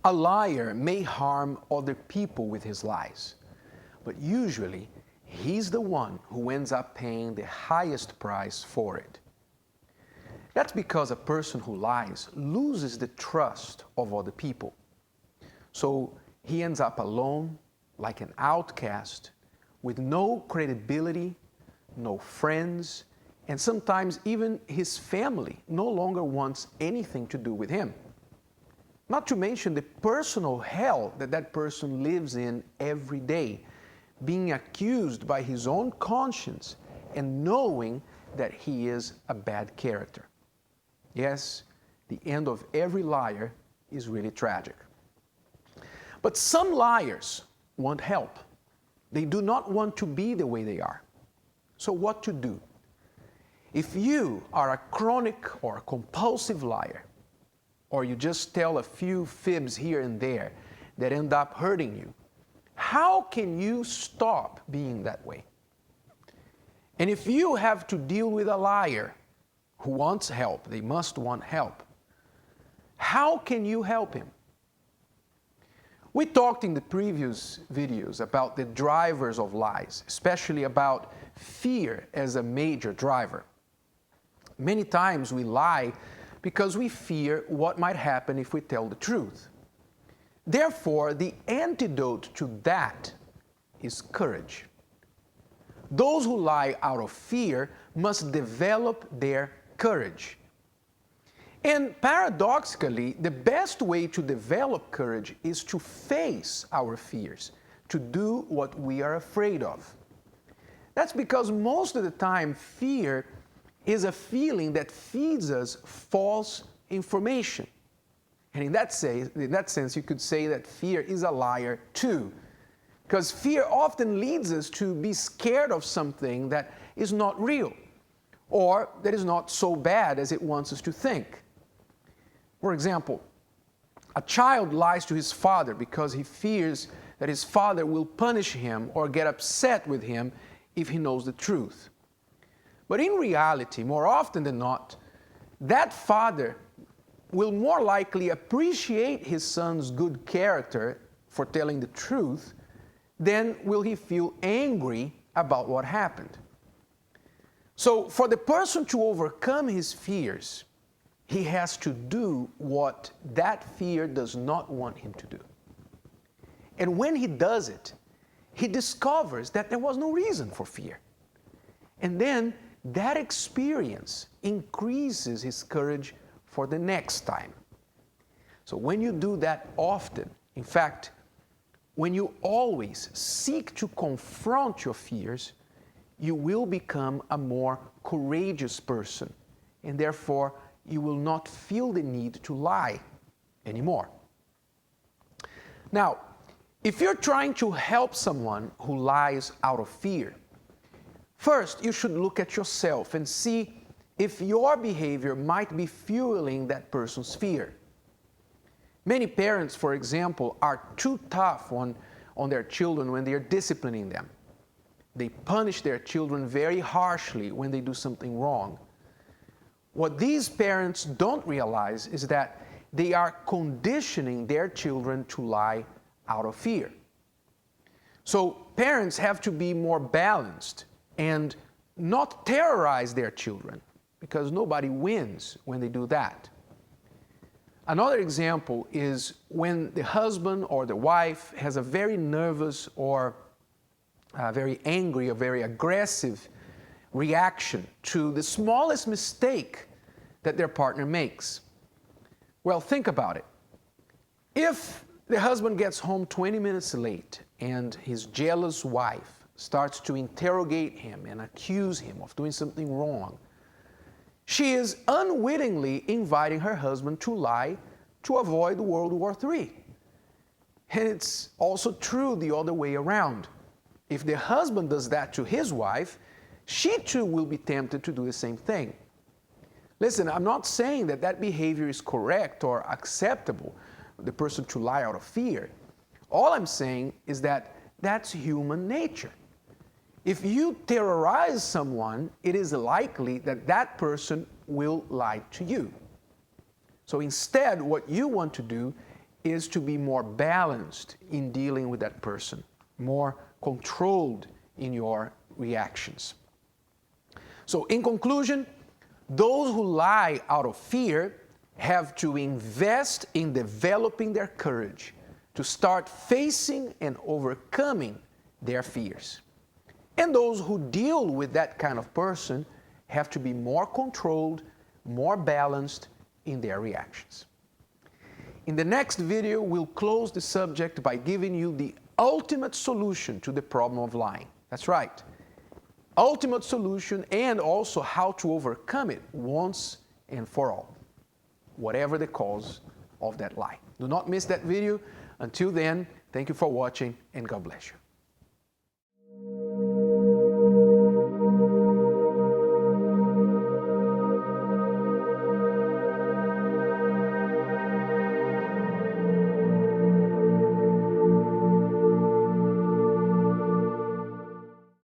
A liar may harm other people with his lies, but usually he's the one who ends up paying the highest price for it. That's because a person who lies loses the trust of other people. So he ends up alone, like an outcast, with no credibility, no friends, and sometimes even his family no longer wants anything to do with him. Not to mention the personal hell that that person lives in every day, being accused by his own conscience and knowing that he is a bad character. Yes, the end of every liar is really tragic. But some liars want help. They do not want to be the way they are. So what to do? If you are a chronic or a compulsive liar, or you just tell a few fibs here and there that end up hurting you, how can you stop being that way? And if you have to deal with a liar who wants help, they must want help, how can you help him? We talked in the previous videos about the drivers of lies, especially about fear as a major driver. Many times we lie because we fear what might happen if we tell the truth. Therefore, the antidote to that is courage. Those who lie out of fear must develop their courage. And paradoxically, the best way to develop courage is to face our fears, to do what we are afraid of. That's because most of the time, fear is a feeling that feeds us false information. And in that sense, you could say that fear is a liar too. Because fear often leads us to be scared of something that is not real, or that is not so bad as it wants us to think. For example, a child lies to his father because he fears that his father will punish him or get upset with him if he knows the truth. But in reality, more often than not, that father will more likely appreciate his son's good character for telling the truth than will he feel angry about what happened. So for the person to overcome his fears, he has to do what that fear does not want him to do. And when he does it, he discovers that there was no reason for fear. And then that experience increases his courage for the next time. So when you do that often, in fact, when you always seek to confront your fears, you will become a more courageous person, and therefore you will not feel the need to lie anymore. Now, if you're trying to help someone who lies out of fear, first, you should look at yourself and see if your behavior might be fueling that person's fear. Many parents, for example, are too tough on their children when they are disciplining them. They punish their children very harshly when they do something wrong. What these parents don't realize is that they are conditioning their children to lie out of fear. So parents have to be more balanced and not terrorize their children, because nobody wins when they do that. Another example is when the husband or the wife has a very nervous or very angry or very aggressive reaction to the smallest mistake that their partner makes. Well, think about it. If the husband gets home 20 minutes late and his jealous wife starts to interrogate him and accuse him of doing something wrong, she is unwittingly inviting her husband to lie to avoid World War III. And it's also true the other way around. If the husband does that to his wife, she too will be tempted to do the same thing. Listen, I'm not saying that that behavior is correct or acceptable, the person to lie out of fear. All I'm saying is that that's human nature. If you terrorize someone, it is likely that that person will lie to you. So instead, what you want to do is to be more balanced in dealing with that person, more controlled in your reactions. So in conclusion, those who lie out of fear have to invest in developing their courage to start facing and overcoming their fears. And those who deal with that kind of person have to be more controlled, more balanced in their reactions. In the next video, we'll close the subject by giving you the ultimate solution to the problem of lying. That's right. Ultimate solution, and also how to overcome it once and for all, whatever the cause of that lie. Do not miss that video. Until then, thank you for watching, and God bless you.